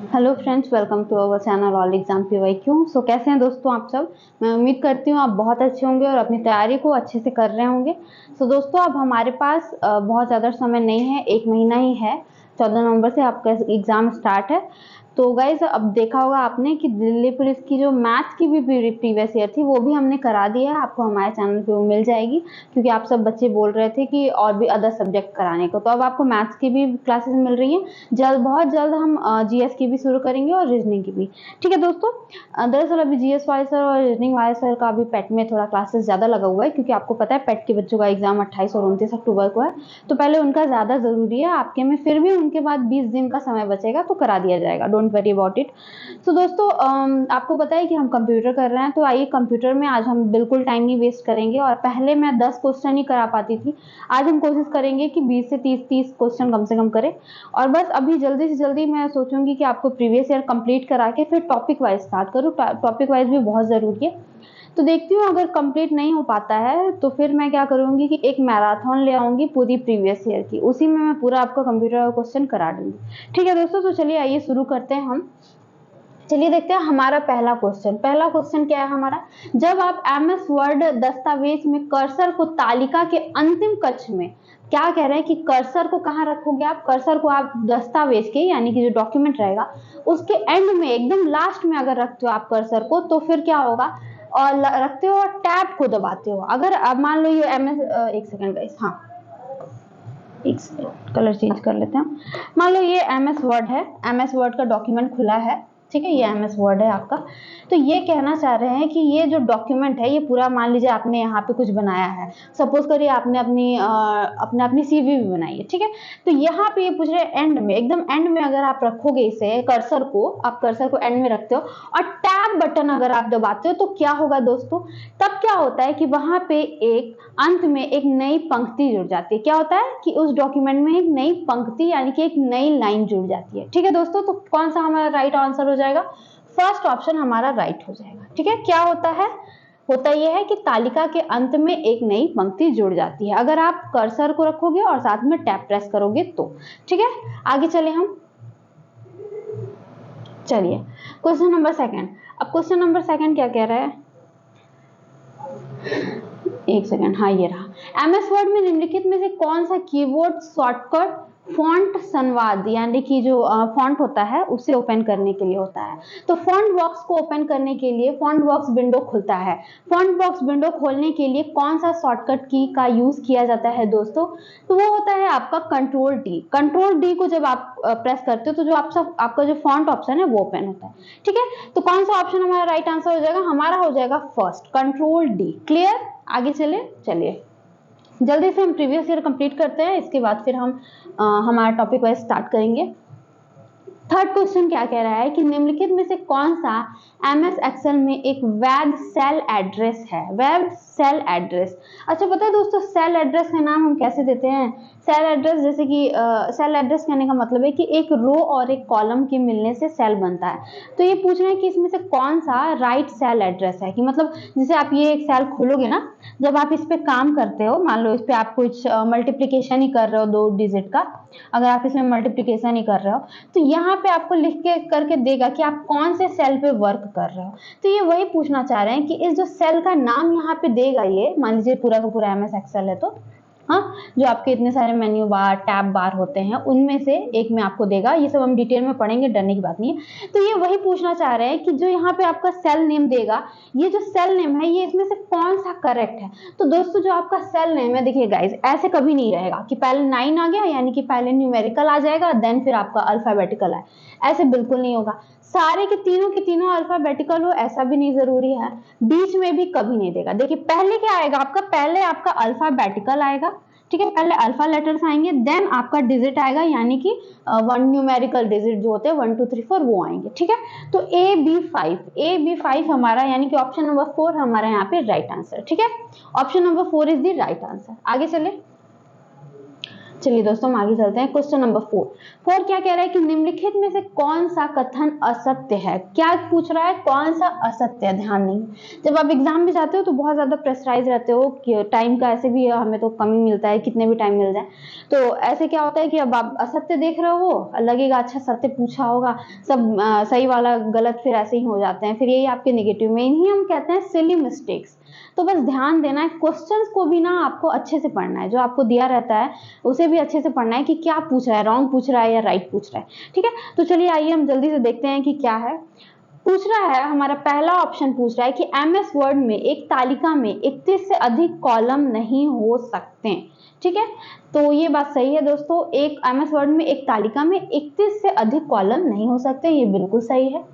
Hello friends, welcome to our channel all exam PYQ। So कैसे हैं दोस्तों आप सब। मैं उम्मीद करती हूँ आप बहुत अच्छे होंगे और अपनी तैयारी को अच्छे से कर रहे होंगे। सो दोस्तों अब हमारे पास बहुत ज़्यादा समय नहीं है, 1 महीना ही है। 14 नवंबर से आपका एग्ज़ाम स्टार्ट है। तो गाइज अब देखा होगा आपने कि दिल्ली पुलिस की जो मैथ्स की भी प्रीवियस ईयर थी वो भी हमने करा दिया है। आपको हमारे चैनल पे वो मिल जाएगी, क्योंकि आप सब बच्चे बोल रहे थे कि और भी अदर सब्जेक्ट कराने को। तो अब आपको मैथ्स की भी क्लासेस मिल रही हैं। बहुत जल्द हम GS की भी शुरू करेंगे और रीजनिंग की भी। ठीक है दोस्तों, दरअसल अभी GS वाले सर और रीजनिंग वाले सर का अभी पेट में थोड़ा क्लासेस ज़्यादा लगा हुआ है, क्योंकि आपको पता है पेट के बच्चों का एग्जाम 28 और 29 अक्टूबर को है। तो पहले उनका ज़्यादा ज़रूरी है आपके में, फिर भी उनके बाद 20 दिन का समय बचेगा तो करा दिया जाएगा। Don't worry about it. तो दोस्तों आपको पता है कि हम कंप्यूटर कर रहे हैं, तो आइए कंप्यूटर में आज हम बिल्कुल टाइम नहीं वेस्ट करेंगे। और पहले मैं 10 क्वेश्चन ही करा पाती थी, आज हम कोशिश करेंगे कि 20 से 30 क्वेश्चन कम से कम करें। और बस अभी जल्दी से जल्दी मैं सोचूंगी कि आपको प्रीवियस ईयर कंप्लीट करा के फिर टॉपिक वाइज स्टार्ट करूँ। टॉपिक वाइज भी बहुत ज़रूरी है। तो देखती हूँ अगर कंप्लीट नहीं हो पाता है तो फिर मैं क्या करूँगी कि एक मैराथन ले आऊँगी पूरी प्रीवियस ईयर की, उसी में मैं पूरा आपका कंप्यूटर का क्वेश्चन करा दूँगी। ठीक है दोस्तों, तो चलिए आइए शुरू करते हैं हम। चलिए देखते हैं हमारा पहला क्वेश्चन क्या है हमारा। जब आप MS वर्ड दस्तावेज में कर्सर को तालिका के अंतिम कक्ष में, क्या कह रहे हैं कि कर्सर को कहाँ रखोगे आप, कर्सर को आप दस्तावेज के यानी कि जो डॉक्यूमेंट रहेगा उसके एंड में एकदम लास्ट में अगर रखते हो आप कर्सर को, तो फिर क्या होगा, और रखते हो और टैब को दबाते हो। अगर अब मान लो ये MS एक सेकेंड गाइस, हाँ एक सेकेंड कलर चेंज कर लेते हैं। मान लो ये MS वर्ड है, MS वर्ड का डॉक्यूमेंट खुला है। ठीक है, ये MS वर्ड है आपका। तो ये कहना चाह रहे हैं कि ये जो डॉक्यूमेंट है ये पूरा, मान लीजिए आपने यहाँ पे कुछ बनाया है, सपोज करिए आपने अपनी CV भी बनाई है। ठीक है, तो यहाँ पे ये पूछ रहे हैं एंड में, एकदम एंड में अगर आप रखोगे इसे, कर्सर को आप कर्सर को एंड में रखते हो और टैब बटन अगर आप दबाते हो तो क्या होगा दोस्तों, तब क्या होता है कि वहां पे एक अंत में एक नई पंक्ति जुड़ जाती है। क्या होता है कि उस डॉक्यूमेंट में एक नई पंक्ति यानी कि एक नई लाइन जुड़ जाती है। ठीक है दोस्तों, तो कौन सा हमारा राइट आंसर हो जाएगा, फर्स्ट ऑप्शन हमारा राइट हो जाएगा। ठीक है, क्या होता है, होता यह है कि तालिका के अंत में एक नई पंक्ति जुड़ जाती है अगर आप कर्सर को रखोगे और साथ में टैब प्रेस करोगे तो। ठीक है, आगे चले हम। चलिए क्वेश्चन नंबर सेकंड। अब क्वेश्चन नंबर सेकंड क्या कह रहा है, एक सेकंड, हाँ ये रहा। MS वर्ड में निम्नलिखित में से कौन सा कीबोर्ड शॉर्टकट फॉन्ट संवाद यानी कि जो फॉन्ट होता है उसे ओपन करने के लिए होता है। तो फॉन्ट बॉक्स को ओपन करने के लिए फॉन्ट बॉक्स विंडो खुलता है। फॉन्ट बॉक्स विंडो खोलने के लिए कौन सा शॉर्टकट की का यूज किया जाता है दोस्तों, तो वो होता है आपका कंट्रोल D को जब आप प्रेस करते हो तो जो आपका जो फॉन्ट ऑप्शन है वो ओपन होता है। ठीक है, तो कौन सा ऑप्शन हमारा राइट आंसर हो जाएगा, हमारा हो जाएगा फर्स्ट कंट्रोल D। क्लियर, आगे चलिए जल्दी से हम प्रीवियस ईयर कंप्लीट करते हैं, इसके बाद फिर हम हमारा टॉपिक वाइज स्टार्ट करेंगे। थर्ड क्वेश्चन क्या कह रहा है कि निम्नलिखित में से कौन सा MS एक्सेल में एक वैध सेल एड्रेस है, वैध सेल एड्रेस। अच्छा पता है दोस्तों, सेल एड्रेस का नाम हम कैसे देते हैं, सेल एड्रेस जैसे कि सेल एड्रेस कहने का मतलब है कि एक रो और एक कॉलम के मिलने से सेल बनता है। तो ये पूछ रहे हैं कि इसमें से कौन सा राइट सेल एड्रेस है, कि मतलब जैसे आप ये एक सेल खोलोगे ना, जब आप इस पे काम करते हो, मान लो इस पे आप कुछ मल्टीप्लिकेशन ही कर रहे हो 2 डिजिट का, अगर आप इसमें मल्टीप्लिकेशन ही कर रहे हो तो यहाँ पे आपको लिख के करके देगा कि आप कौन से सेल पे वर्क कर रहे हो। तो ये वही पूछना चाह रहे हैं कि इस जो सेल का नाम यहाँ पे देगा, ये मान लीजिए पूरा का पूरा MS एक्सेल है तो हाँ, जो आपके इतने सारे मेन्यू बार टैब बार होते हैं उनमें से एक में आपको देगा। ये सब हम डिटेल में पढ़ेंगे, डरने की बात नहीं है। तो ये वही पूछना चाह रहे हैं कि जो यहाँ पे आपका सेल नेम देगा, ये जो सेल नेम है ये इसमें से कौन सा करेक्ट है। तो दोस्तों जो आपका सेल नेम है, देखिए गाइज ऐसे कभी नहीं रहेगा कि पहले 9 आ गया यानी कि पहले न्यूमेरिकल आ जाएगा देन फिर आपका अल्फाबेटिकल है, ऐसे बिल्कुल नहीं होगा। सारे के तीनों अल्फाबेटिकल हो ऐसा भी नहीं जरूरी है, बीच में भी कभी नहीं देगा। देखिए पहले क्या आएगा आपका, पहले आपका अल्फाबेटिकल आएगा। ठीक है, पहले अल्फा लेटर्स आएंगे देन आपका डिजिट आएगा, यानी कि 1 न्यूमेरिकल डिजिट जो होते हैं 1 2 3 4 वो आएंगे। ठीक है, तो AB5 हमारा यानी कि ऑप्शन नंबर 4 हमारा यहाँ पे राइट आंसर। ठीक है, option number 4 is the right answer. आगे चले, चलिए दोस्तों, हम आगे चलते हैं। क्वेश्चन नंबर 4 क्या कह रहा है कि निम्नलिखित में से कौन सा कथन असत्य है। क्या पूछ रहा है, कौन सा असत्य है। ध्यान नहीं, जब आप एग्जाम में जाते हो तो बहुत ज्यादा प्रेशराइज रहते हो कि टाइम का, ऐसे भी हमें तो कमी मिलता है, कितने भी टाइम मिल जाए। तो ऐसे क्या होता है कि अब आप असत्य देख रहे हो, लगेगा अच्छा सत्य पूछा होगा, सब सही वाला गलत फिर ऐसे ही हो जाते हैं, फिर यही आपके नेगेटिव में, इन्हीं हम कहते हैं सिली मिस्टेक्स। तो बस ध्यान देना है, क्वेश्चंस को भी ना आपको अच्छे से पढ़ना है, जो आपको दिया रहता है उसे भी अच्छे से पढ़ना है कि क्या पूछ रहा है, रॉन्ग पूछ रहा है या राइट पूछ रहा है। ठीक है, तो चलिए आइए हम जल्दी से देखते हैं कि क्या है। पूछ रहा है, हमारा पहला ऑप्शन पूछ रहा है कि एमएस वर्ड में एक तालिका में 31 से अधिक कॉलम नहीं हो सकते। ठीक है, तो ये बात सही है दोस्तों, एक एमएस वर्ड में एक तालिका में 31 से अधिक कॉलम नहीं हो सकते, ये बिल्कुल सही है।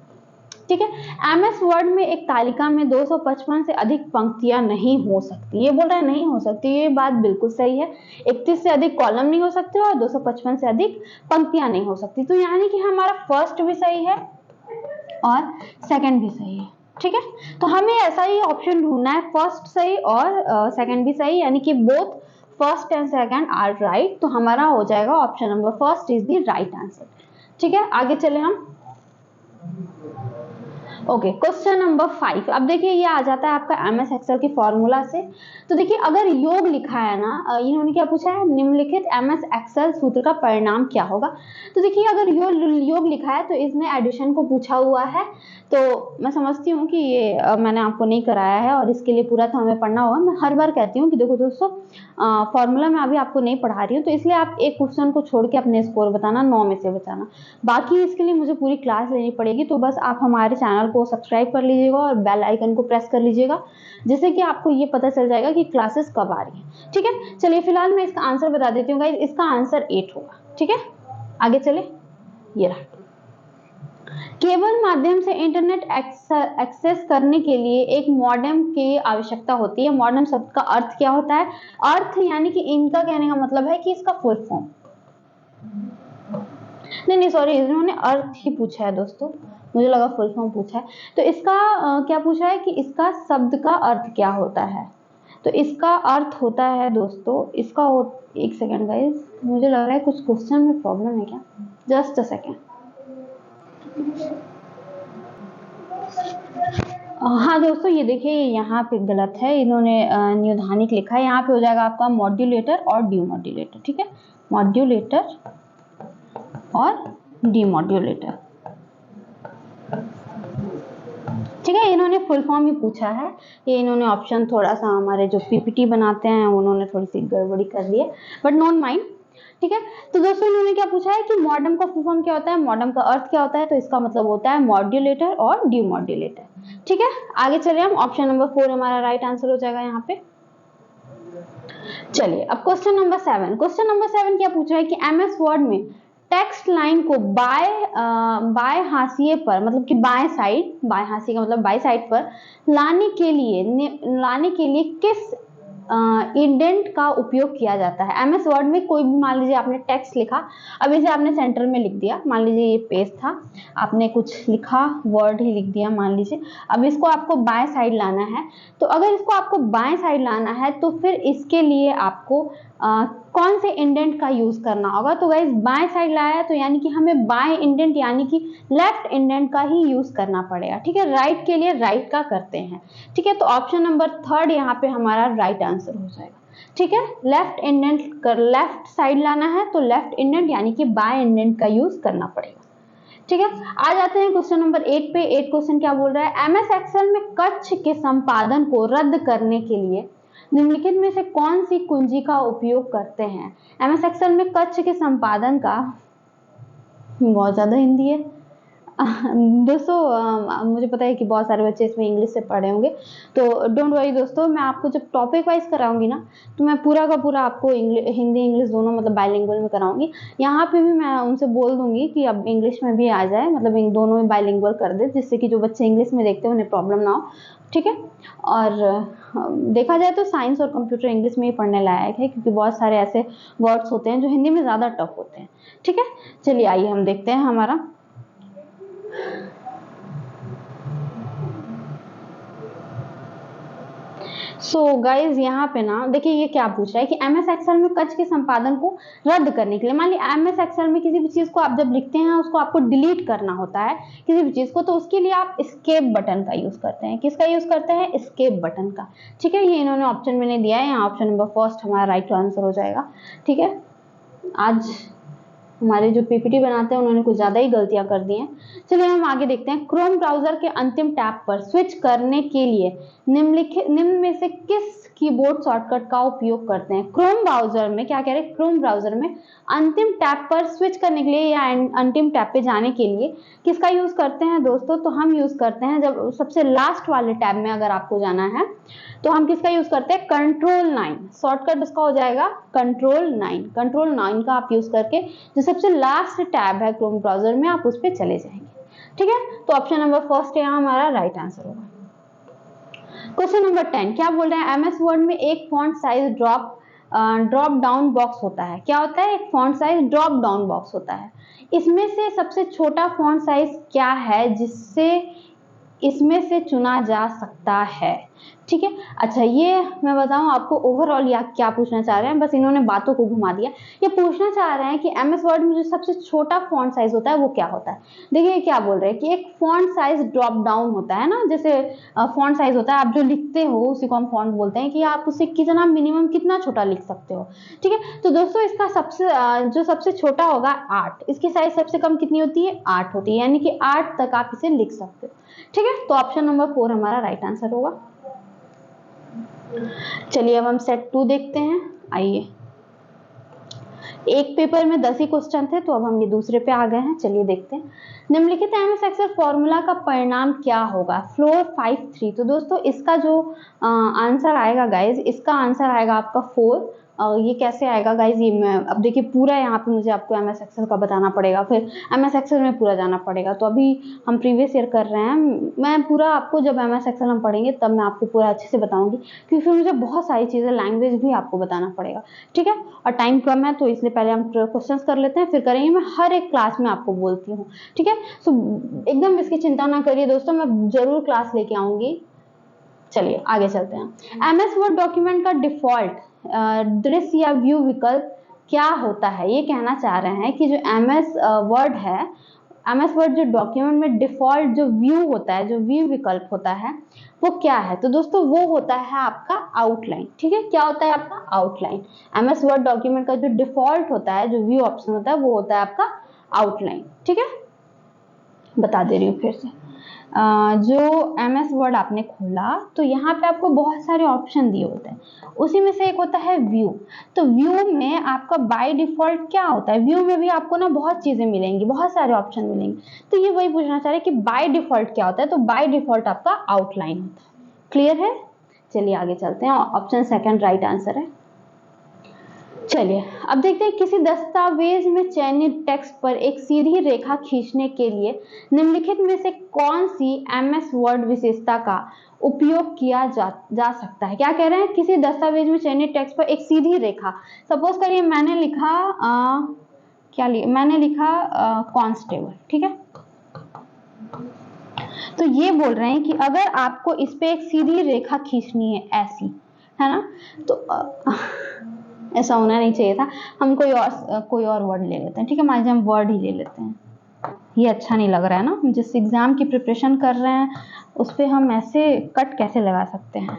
ठीक है, एमएस वर्ड में एक तालिका में 255 से अधिक पंक्तियां नहीं हो सकती, ये बोल रहा है नहीं हो सकती, ये बात बिल्कुल सही है। 31 से अधिक कॉलम नहीं हो सकते और 255 से अधिक पंक्तियां नहीं हो सकती, तो यानी कि हमारा फर्स्ट भी सही है और सेकंड भी सही है। ठीक है, तो हमें ऐसा ही ऑप्शन ढूंढना है, फर्स्ट सही और सेकंड भी सही, यानी कि both first and second are right, तो हमारा हो जाएगा option number first is the right answer. ठीक है, आगे चले हम। Okay, question number 5। अब देखिए ये आ जाता है आपका एमएस एक्सेल की फॉर्मूला से। तो देखिए अगर योग लिखा है ना, इन्होंने क्या पूछा है, निम्नलिखित एमएस एक्सेल सूत्र का परिणाम क्या होगा। तो देखिए अगर योग लिखा है तो इसने एडिशन को पूछा हुआ है, तो मैं समझती हूँ कि ये मैंने आपको नहीं कराया है और इसके लिए पूरा तो हमें पढ़ना होगा। मैं हर बार कहती हूँ कि देखो दोस्तों, फॉर्मूला में अभी आपको नहीं पढ़ा रही हूँ, तो इसलिए आप एक क्वेश्चन को छोड़ के अपने स्कोर बताना, 9 में से बताना, बाकी इसके लिए मुझे पूरी क्लास लेनी पड़ेगी। तो बस आप हमारे चैनल को सब्सक्राइब कर लीजिएगा और बेल आइकन को प्रेस कर लीजिएगा, जिससे कि आपको ये पता चल जाएगा कि क्लासेस कब आ रही है। ठीक है, चलिए फिलहाल मैं इसका आंसर बता देती हूँ गाइस, इसका आंसर 8 होगा। ठीक है, आगे चले। ये रहा, केबल माध्यम से इंटरनेट एक्सेस करने के लिए एक मॉडेम की आवश्यकता होती है। मॉडेम शब्द का अर्थ क्या होता है, अर्थ यानी कि इनका कहने का मतलब है कि इसका फुल फॉर्म, नहीं सॉरी, इन्होंने अर्थ ही पूछा है दोस्तों, मुझे लगा फुल फॉर्म पूछा है। तो इसका क्या पूछा है कि इसका शब्द का अर्थ क्या होता है। तो इसका अर्थ होता है दोस्तों, एक सेकेंड गाइस, मुझे लग रहा है कुछ क्वेश्चन में प्रॉब्लम है क्या, जस्ट अ सेकेंड। हाँ दोस्तों, ये देखिए यहाँ पे गलत है, इन्होंने न्यूधानिक लिखा है, यहाँ पे हो जाएगा आपका मॉड्यूलेटर और डीमॉड्यूलेटर। ठीक है, मॉड्यूलेटर और डीमॉड्यूलेटर। ठीक है, इन्होंने फुल फॉर्म ही पूछा है, ये इन्होंने ऑप्शन थोड़ा सा हमारे जो पीपीटी बनाते हैं उन्होंने थोड़ी सी गड़बड़ी कर ली है, बट नॉट माइंड। ठीक है, तो दोस्तों इन्होंने क्या पूछा है कि मॉडेम का फुल फॉर्म क्या होता है, मॉडेम का अर्थ क्या होता है, तो इसका मतलब होता है मॉड्यूलेटर और डीमॉड्यूलेटर। ठीक है, आगे चले हम, ऑप्शन नंबर 4 हमारा राइट आंसर हो जाएगा यहाँ पे। चलिए अब क्वेश्चन नंबर 7। क्वेश्चन नंबर 7 क्या पूछा है कि एमएस वर्ड में टेक्स्ट लाइन को बाएं हाशिए पर, मतलब कि बाएं साइड, बाएं हाशिए का मतलब बाएं साइड पर लाने के लिए किस इंडेंट का उपयोग किया जाता है। एमएस वर्ड में कोई भी, मान लीजिए आपने टेक्स्ट लिखा, अब इसे आपने सेंटर में लिख दिया, मान लीजिए ये पेज था, आपने कुछ लिखा, वर्ड ही लिख दिया मान लीजिए, अब इसको आपको बाएं साइड लाना है। तो अगर इसको आपको बाएं साइड लाना है तो फिर इसके लिए आपको कौन से इंडेंट का यूज करना होगा। तो गाइस बाएं साइड लाया है तो यानी कि हमें बाएं इंडेंट यानी कि लेफ्ट इंडेंट का ही यूज करना पड़ेगा। ठीक है, राइट के लिए राइट का करते हैं। ठीक है, तो ऑप्शन नंबर 3 यहाँ पे हमारा राइट आंसर हो जाएगा। ठीक है, लेफ्ट इंडेंट कर, लेफ्ट साइड लाना है तो लेफ्ट इंडेंट यानी कि बाएं इंडेंट का यूज करना पड़ेगा। ठीक है, आ जाते हैं क्वेश्चन नंबर 8 पे। 8 क्वेश्चन क्या बोल रहा है, एमएस एक्सेल में कक्ष के संपादन को रद्द करने के लिए निम्नलिखित में से कौन सी कुंजी का उपयोग करते हैं। एमएस एक्सेल में कक्ष के संपादन का, बहुत ज्यादा हिंदी है दोस्तों, मुझे पता है कि बहुत सारे बच्चे इसमें इंग्लिश से पढ़े होंगे, तो डोंट वरी दोस्तों, मैं आपको जब टॉपिक वाइज कराऊंगी ना तो मैं पूरा का पूरा आपको हिंदी इंग्लिश दोनों, मतलब बाइलिंगुअल में कराऊंगी। यहाँ पे भी मैं उनसे बोल दूंगी कि अब इंग्लिश में भी आ जाए, मतलब इन दोनों में बाइलिंगुअल कर दे, जिससे कि जो बच्चे इंग्लिश में देखते हैं उन्हें प्रॉब्लम ना हो। ठीक है, और देखा जाए तो साइंस और कंप्यूटर इंग्लिश में ही पढ़ने लायक है, क्योंकि बहुत सारे ऐसे वर्ड्स होते हैं जो हिंदी में ज़्यादा टफ होते हैं। ठीक है, चलिए आइए हम देखते हैं हमारा सो गाइज यहाँ पे ना देखिए ये क्या पूछ रहा है कि एमएस एक्सेल में कच के संपादन को रद्द करने के लिए, मान लीजिए एमएस एक्सेल में किसी भी चीज को आप जब लिखते हैं उसको आपको डिलीट करना होता है किसी भी चीज को, तो उसके लिए आप एस्केप बटन का यूज करते हैं। किसका यूज करते हैं? एस्केप बटन का। ठीक है, ये इन्होंने ऑप्शन में नहीं दिया है, यहाँ ऑप्शन नंबर फर्स्ट हमारा राइट आंसर हो जाएगा। ठीक है, आज हमारे जो पीपीटी बनाते हैं उन्होंने कुछ ज्यादा ही गलतियां कर दी हैं। चलिए हम आगे देखते हैं। क्रोम ब्राउजर के अंतिम टैब पर स्विच करने के लिए निम्न में से किस कीबोर्ड शॉर्टकट का उपयोग करते हैं? क्रोम ब्राउजर में क्या कह रहे हैं? क्रोम ब्राउजर में अंतिम टैब पर स्विच करने के लिए या अंतिम टैब पे जाने के लिए किसका यूज करते हैं दोस्तों? तो हम यूज करते हैं, जब सबसे लास्ट वाले टैब में अगर आपको जाना है तो हम किसका यूज करते हैं? कंट्रोल 9। शॉर्टकट उसका हो जाएगा कंट्रोल 9। कंट्रोल 9 का आप यूज करके जो सबसे लास्ट टैब है क्रोम ब्राउजर में आप उस पर चले जाएंगे। ठीक है, तो ऑप्शन नंबर फर्स्ट यहाँ हमारा राइट आंसर होगा। क्वेश्चन नंबर 10 क्या बोल रहे हैं? एमएस वर्ड में एक font size drop down box होता है। क्या होता है? एक font size drop down box होता है। इसमें से सबसे छोटा फॉन्ट साइज क्या है जिससे इसमें से चुना जा सकता है? ठीक है, अच्छा ये मैं बताऊं आपको ओवरऑल या क्या पूछना चाह रहे हैं, बस इन्होंने बातों को घुमा दिया। ये पूछना चाह रहे हैं कि एमएस वर्ड में जो सबसे छोटा फॉन्ट साइज होता है वो क्या होता है। देखिए क्या बोल रहे हैं कि एक फॉन्ट साइज ड्रॉप डाउन होता है ना, जैसे फॉन्ट साइज होता है, आप जो लिखते हो उसी को हम फॉन्ट बोलते हैं, कि आप उससे कितना मिनिमम कितना छोटा लिख सकते हो। ठीक है, तो दोस्तों इसका जो सबसे छोटा होगा 8, इसकी साइज सबसे कम कितनी होती है? 8 होती है, यानी कि 8 तक आप इसे लिख सकते हो। ठीक है, तो ऑप्शन नंबर 4 हमारा राइट आंसर होगा। चलिए अब हम सेट 2 देखते हैं। आइए, एक पेपर में 10 ही क्वेश्चन थे, तो अब हम ये दूसरे पे आ गए हैं। चलिए देखते हैं। निम्नलिखित एमएस एक्सेल फॉर्मूला का परिणाम क्या होगा? फ्लोर 5-3। तो दोस्तों इसका जो आंसर आएगा गाइज, इसका आंसर आएगा आपका 4। ये कैसे आएगा गाइज? ये मैं अब देखिए पूरा यहाँ पे मुझे आपको एमएस एक्सेल का बताना पड़ेगा, फिर एमएस एक्सेल में पूरा जाना पड़ेगा। तो अभी हम प्रीवियस ईयर कर रहे हैं, मैं पूरा आपको जब एमएस एक्सेल हम पढ़ेंगे तब मैं आपको पूरा अच्छे से बताऊंगी, क्योंकि फिर मुझे बहुत सारी चीजें लैंग्वेज भी आपको बताना पड़ेगा। ठीक है, और टाइम कम है तो इसलिए पहले हम क्वेश्चंस कर लेते हैं, फिर करेंगे। मैं हर एक क्लास में आपको बोलती हूँ। ठीक है, सो एकदम इसकी चिंता ना करिए दोस्तों, मैं जरूर क्लास लेके आऊंगी। चलिए आगे चलते हैं। एमएस वर्ड डॉक्यूमेंट का डिफॉल्ट दृश्य या व्यू विकल्प क्या होता है? ये कहना चाह रहे हैं कि जो एमएस वर्ड है, एमएस वर्ड जो डॉक्यूमेंट में डिफॉल्ट जो व्यू होता है, जो व्यू विकल्प होता है, वो क्या है? तो दोस्तों वो होता है आपका आउटलाइन। ठीक है, क्या होता है आपका? आउटलाइन। एमएस वर्ड डॉक्यूमेंट का जो डिफॉल्ट होता है, जो व्यू ऑप्शन होता है, वो होता है आपका आउटलाइन। ठीक है, बता दे रही हूँ फिर से। जो एमएस वर्ड आपने खोला तो यहाँ पे आपको बहुत सारे ऑप्शन दिए होते हैं, उसी में से एक होता है व्यू। तो व्यू में आपका बाय डिफॉल्ट क्या होता है? व्यू में भी आपको ना बहुत चीजें मिलेंगी, बहुत सारे ऑप्शन मिलेंगे। तो ये वही पूछना चाह रहे हैं कि बाय डिफॉल्ट क्या होता है? तो बाय डिफॉल्ट आपका आउटलाइन होता है। क्लियर है? चलिए आगे चलते हैं। ऑप्शन सेकंड राइट आंसर है। चलिए अब देखते हैं। किसी दस्तावेज में चयनित टेक्स्ट पर एक सीधी रेखा खींचने के लिए निम्नलिखित में से कौन सी एमएस वर्ड विशेषता का उपयोग किया जा सकता है? क्या कह रहे हैं? किसी दस्तावेज में चयनित टेक्स्ट पर एक सीधी रेखा, सपोज करिए मैंने लिखा मैंने लिखा कांस्टेबल। ठीक है, तो ये बोल रहे हैं कि अगर आपको इस पे एक सीधी रेखा खींचनी है, ऐसी है ना, तो ऐसा होना नहीं चाहिए था। हम कोई और वर्ड ले लेते हैं। ठीक है, मान लीजिए हम वर्ड ही ले लेते हैं। ये अच्छा नहीं लग रहा है ना, हम जिस एग्जाम की प्रिपरेशन कर रहे हैं उस पर हम ऐसे कट कैसे लगा सकते हैं।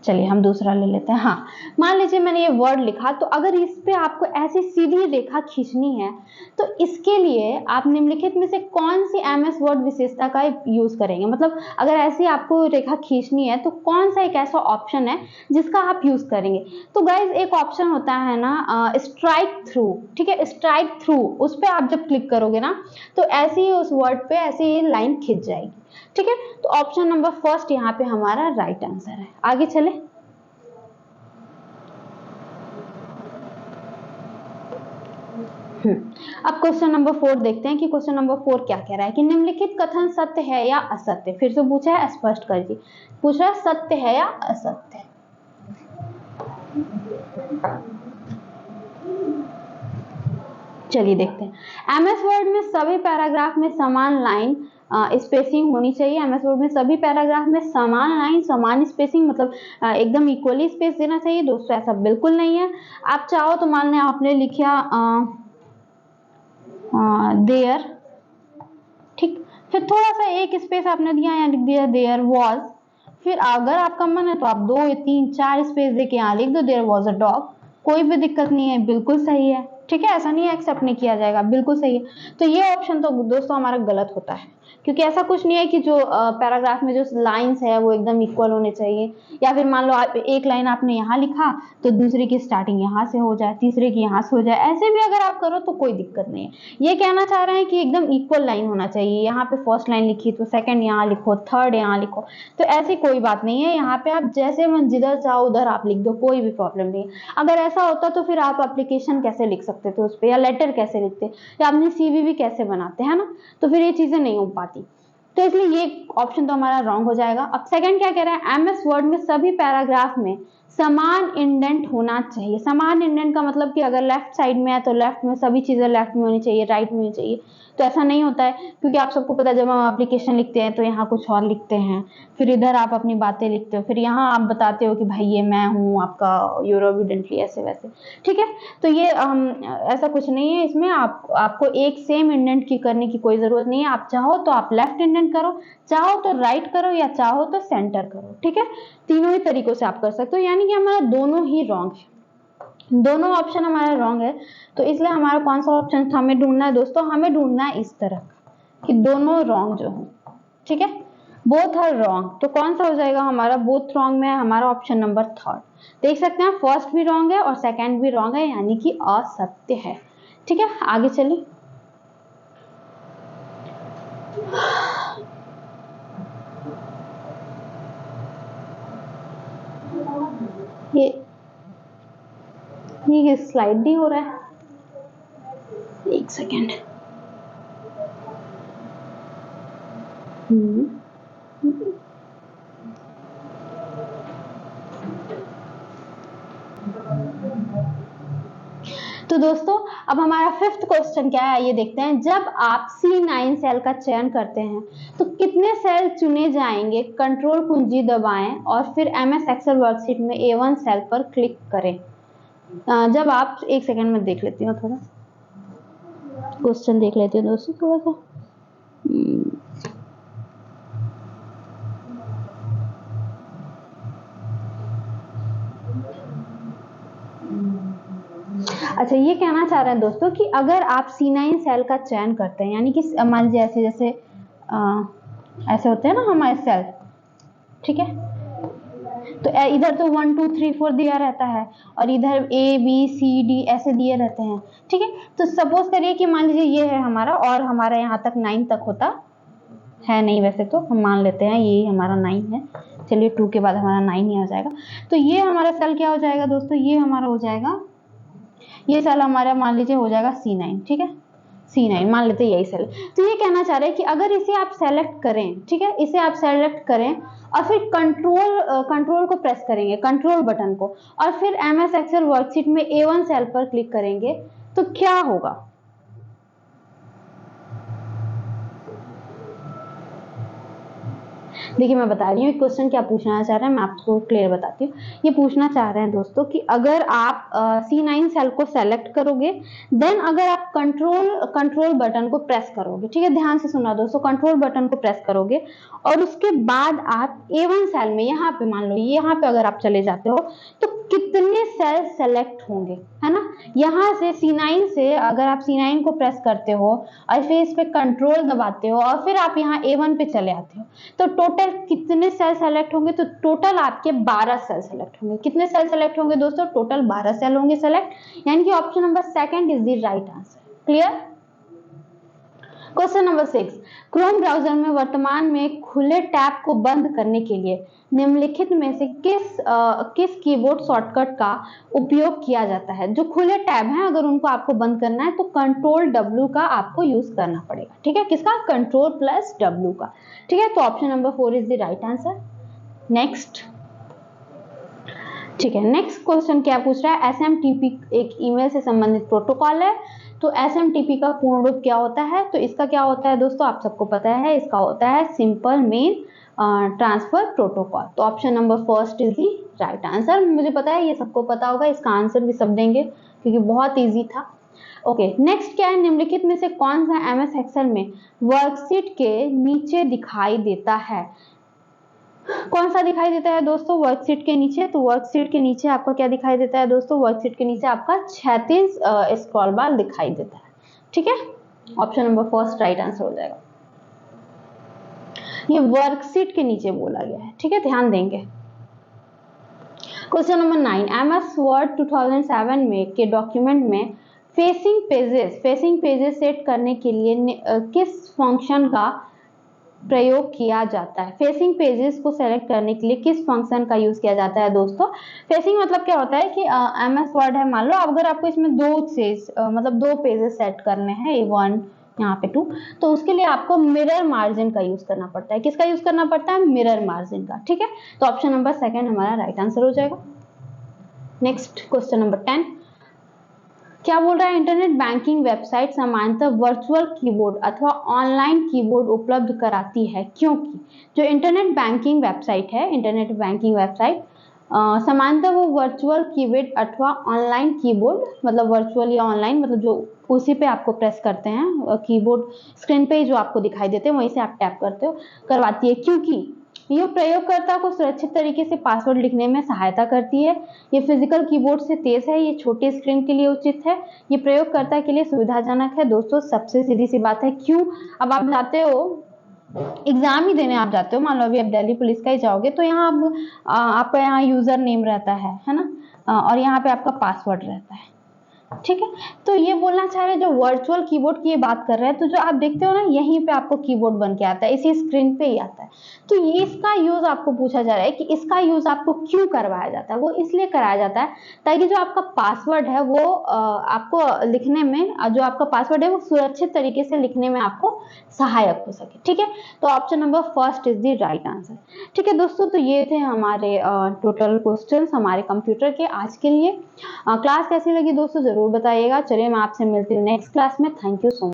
चलिए हम दूसरा ले लेते हैं। हाँ, मान लीजिए मैंने ये वर्ड लिखा, तो अगर इस पे आपको ऐसी सीधी रेखा खींचनी है तो इसके लिए आप निम्नलिखित में से कौन सी एमएस वर्ड विशेषता का यूज करेंगे? मतलब अगर ऐसी आपको रेखा खींचनी है तो कौन सा एक ऐसा ऑप्शन है जिसका आप यूज करेंगे? तो गाइज एक ऑप्शन होता है ना स्ट्राइक थ्रू। ठीक है, स्ट्राइक थ्रू, उस पर आप जब क्लिक करोगे ना तो ऐसे ही उस वर्ड पे ऐसे ही लाइन खिंच जाएगी। ठीक है, तो ऑप्शन नंबर फर्स्ट यहाँ पे हमारा राइट आंसर है। आगे चले। अब क्वेश्चन नंबर 4 देखते हैं कि क्वेश्चन नंबर 4 क्या कह रहा है कि निम्नलिखित कथन सत्य है या असत्य? फिर से पूछा है, स्पष्ट कर दी, पूछ रहा है सत्य है या असत्य। चलिए देखते हैं। एमएस वर्ड में सभी पैराग्राफ में समान लाइन स्पेसिंग होनी चाहिए। एमएस वर्ड में सभी पैराग्राफ में समान लाइन, समान स्पेसिंग, मतलब एकदम इक्वली स्पेस देना चाहिए। दोस्तों ऐसा बिल्कुल नहीं है। आप चाहो तो मान लें आपने लिखा देयर, ठीक, फिर थोड़ा सा एक स्पेस आपने दिया, यहाँ लिख दिया देयर वॉज। फिर अगर आपका मन है तो आप 2 3 4 स्पेस देके यहाँ लिख दो देयर वॉज अ डॉग, कोई भी दिक्कत नहीं है, बिल्कुल सही है। ठीक है, ऐसा नहीं है एक्सेप्ट नहीं किया जाएगा, बिल्कुल सही है। तो ये ऑप्शन तो दोस्तों हमारा गलत होता है, क्योंकि ऐसा कुछ नहीं है कि जो पैराग्राफ में जो लाइंस है वो एकदम इक्वल होने चाहिए। या फिर मान लो आप एक लाइन आपने यहाँ लिखा तो दूसरे की स्टार्टिंग यहाँ से हो जाए, तीसरे की यहाँ से हो जाए, ऐसे भी अगर आप करो तो कोई दिक्कत नहीं है। ये कहना चाह रहे हैं कि एकदम इक्वल लाइन होना चाहिए। यहाँ पे फर्स्ट लाइन लिखी तो सेकंड यहाँ लिखो, थर्ड यहाँ लिखो, तो ऐसी कोई बात नहीं है। यहाँ पे आप जैसे मन जिधर चाहो उधर आप लिख दो, कोई भी प्रॉब्लम नहीं है। अगर ऐसा होता तो फिर आप एप्लीकेशन कैसे लिख सकते थे उस पर, या लेटर कैसे लिखते, या अपनी सीवी भी कैसे बनाते हैं ना, तो फिर ये चीजें नहीं हो पाती। तो इसलिए ये ऑप्शन तो हमारा रॉन्ग हो जाएगा। अब सेकंड क्या कह रहा है, एमएस वर्ड में सभी पैराग्राफ में समान इंडेंट होना चाहिए। समान इंडेंट का मतलब कि अगर लेफ्ट साइड में है तो लेफ्ट में सभी चीजें लेफ्ट में होनी चाहिए, राइट में होनी चाहिए। तो ऐसा नहीं होता है, क्योंकि आप सबको पता है जब हम एप्लीकेशन लिखते हैं तो यहाँ कुछ और लिखते हैं, फिर इधर आप अपनी बातें लिखते हो, फिर यहाँ आप बताते हो कि भाई ये मैं हूँ आपका यूरोविडेंटली, ऐसे वैसे। ठीक है, तो ये ऐसा कुछ नहीं है इसमें। आपको एक सेम इंडेंट की करने की कोई जरूरत नहीं है। आप चाहो तो आप लेफ्ट इंडेंट करो, चाहो तो राइट करो, या चाहो तो सेंटर करो। ठीक है, तीनों ही तरीकों से आप कर सकते हो, यानी कि हमारा दोनों ही रॉन्ग है, दोनों ऑप्शन हमारा रॉन्ग है। तो इसलिए हमारा कौन सा ऑप्शन हमें ढूंढना है दोस्तों, हमें ढूंढना है इस तरह कि दोनों रॉन्ग जो हो। ठीक है, बोथ आर रॉन्ग, तो कौन सा हो जाएगा हमारा बोथ रॉन्ग में है, हमारा ऑप्शन नंबर थर्ड। देख सकते हैं फर्स्ट भी रॉन्ग है और सेकंड भी रॉन्ग है, यानी कि असत्य है। ठीक है, आगे चलिए। ये स्लाइड नहीं हो रहा है, एक सेकेंड। तो दोस्तों अब हमारा फिफ्थ क्वेश्चन क्या है ये देखते हैं। जब आप C9 सेल का चयन करते हैं तो कितने सेल चुने जाएंगे, कंट्रोल कुंजी दबाएं और फिर MS एक्सेल वर्कशीट में A1 सेल पर क्लिक करें। जब आप एक सेकंड में देख लेती हूँ, थोड़ा क्वेश्चन देख लेती हूँ दोस्तों थोड़ा सा। अच्छा, ये कहना चाह रहे हैं दोस्तों कि अगर आप C9 सेल का चयन करते हैं, यानी कि मान लीजिए ऐसे जैसे ऐसे होते हैं ना हमारे सेल, ठीक है, तो इधर तो 1 2 3 4 दिया रहता है और इधर ABCD ऐसे दिए रहते हैं। ठीक है, तो सपोज करिए कि मान लीजिए ये है हमारा और हमारा यहाँ तक 9 तक होता है, नहीं वैसे तो हम मान लेते हैं ये हमारा 9 है, चलिए 2 के बाद हमारा 9 ही आ जाएगा। तो ये हमारा सेल क्या हो जाएगा दोस्तों, ये हमारा हो जाएगा, ये सेल हमारा मान लीजिए हो जाएगा C9। ठीक है, C9 मान लेते हैं यही सेल। तो ये कहना चाह रहे हैं कि अगर इसे आप सेलेक्ट करें, ठीक है, इसे आप सेलेक्ट करें और फिर कंट्रोल को प्रेस करेंगे, कंट्रोल बटन को, और फिर MS एक्सेल वर्कशीट में A1 सेल पर क्लिक करेंगे तो क्या होगा। देखिए मैं बता रही हूँ क्वेश्चन क्या पूछना चाह रहे हैं, मैं आपको क्लियर बताती हूँ। ये पूछना चाह रहे हैं दोस्तों कि अगर आप C9 सेल को सेलेक्ट करोगे, देन अगर आप कंट्रोल बटन को प्रेस करोगे, ठीक है, ध्यान से सुना दोस्तों, कंट्रोल बटन को प्रेस करोगे और उसके बाद आप A1 सेल में यहाँ पे मान लो यहाँ पे अगर आप चले जाते हो तो कितने सेल सेलेक्ट होंगे, है ना। यहाँ से C9 से अगर आप C9 को प्रेस करते हो और फिर इस पे कंट्रोल दबाते हो और फिर आप यहाँ A1 पे चले आते हो तो टोटल कितने सेल सेलेक्ट होंगे, तो टोटल आपके 12 सेल सेलेक्ट होंगे। कितने सेल सेलेक्ट होंगे दोस्तों, टोटल 12 सेल होंगे सेलेक्ट, यानी कि option number second is the right answer. Clear. Question number 6, Chrome browser में वर्तमान में खुले टैब को बंद करने के लिए निम्नलिखित में से किस कीबोर्ड शॉर्टकट का उपयोग किया जाता है। जो खुले टैब हैं अगर उनको आपको बंद करना है तो कंट्रोल W का आपको यूज करना पड़ेगा। ठीक है, किसका, कंट्रोल प्लस W का। ठीक है, तो option number 4 is the right answer. Next, ठीक है, नेक्स्ट क्वेश्चन क्या पूछ रहा है, SMTP एक ईमेल से संबंधित प्रोटोकॉल है तो SMTP का पूर्ण रूप क्या होता है? तो इसका क्या होता है दोस्तों, आप सबको पता है, इसका होता है सिंपल मेल ट्रांसफर प्रोटोकॉल। तो option number first is the right answer. मुझे पता है ये सबको पता होगा, इसका आंसर भी सब देंगे क्योंकि बहुत ईजी था। ओके, नेक्स्ट क्या है, निम्नलिखित में से कौन सा MS एक्सेल में वर्कशीट के नीचे दिखाई देता है? कौन सा दिखाई देता है दोस्तों वर्कशीट के नीचे? तो वर्कशीट के नीचे आपका क्या दिखाई देता है दोस्तों? वर्कशीट के नीचे आपका क्षैतिज स्क्रॉल बार दिखाई देता है। ठीक है, option number first right answer हो जाएगा। ये वर्कशीट के नीचे बोला गया है, ठीक है, ध्यान देंगे। क्वेश्चन नंबर 9, MS वर्ड 2007 में के डॉक्यूमेंट में फेसिंग पेजेस सेट करने के लिए किस फंक्शन का प्रयोग किया जाता है? फेसिंग पेजेस को सेलेक्ट करने के लिए किस फंक्शन का यूज किया जाता है दोस्तों? फेसिंग मतलब क्या होता है कि MS वर्ड है, मान लो अगर आपको इसमें दो पेजेस सेट करने हैं, 1 यहाँ पे 2, तो उसके लिए आपको मिरर मार्जिन का यूज करना पड़ता है। किसका यूज करना पड़ता है? मिरर मार्जिन का। ठीक है, तो ऑप्शन नंबर सेकंड हमारा राइट आंसर हो जाएगा। नेक्स्ट क्वेश्चन नंबर 10, क्या बोल रहा है, इंटरनेट बैंकिंग वेबसाइट सामान्यतः वर्चुअल कीबोर्ड अथवा ऑनलाइन कीबोर्ड उपलब्ध कराती है, क्योंकि जो इंटरनेट बैंकिंग वेबसाइट सामान्यतः वो वर्चुअल कीबोर्ड अथवा ऑनलाइन कीबोर्ड, मतलब वर्चुअल या ऑनलाइन, मतलब जो उसी पे आपको प्रेस करते हैं, कीबोर्ड स्क्रीन पे जो आपको दिखाई देते हैं वहीं से आप टैप करते हो, करवाती है, क्योंकि ये प्रयोगकर्ता को सुरक्षित तरीके से पासवर्ड लिखने में सहायता करती है। ये फिजिकल कीबोर्ड से तेज है, ये छोटे स्क्रीन के लिए उचित है, ये प्रयोगकर्ता के लिए सुविधाजनक है। दोस्तों सबसे सीधी सी बात है, क्यों? अब आप जाते हो एग्जाम ही देने, आप जाते हो, मान लो अभी आप दिल्ली पुलिस का ही जाओगे, तो यहाँ आपका यहाँ यूजर नेम रहता है ना, और यहाँ पे आपका पासवर्ड रहता है। ठीक है, तो ये बोलना चाह रहे हैं जो वर्चुअल कीबोर्ड की ये बात कर रहे हैं, तो जो आप देखते हो ना यहीं पे आपको कीबोर्ड बन के आता है, इसी स्क्रीन पे ही आता है। तो ये इसका यूज आपको पूछा जा रहा है कि इसका यूज आपको क्यों करवाया जाता है? वो इसलिए कराया जाता है ताकि जो आपका पासवर्ड है वो आपको लिखने में, जो आपका पासवर्ड है वो सुरक्षित तरीके से लिखने में आपको सहायक हो सके। ठीक है, तो option number first is the right answer. ठीक है दोस्तों, तो ये थे हमारे टोटल क्वेश्चंस हमारे कंप्यूटर के आज के लिए। क्लास कैसी लगी दोस्तों जरूर बताइएगा। चलिए मैं आपसे मिलती हूँ नेक्स्ट क्लास में। Thank you so much.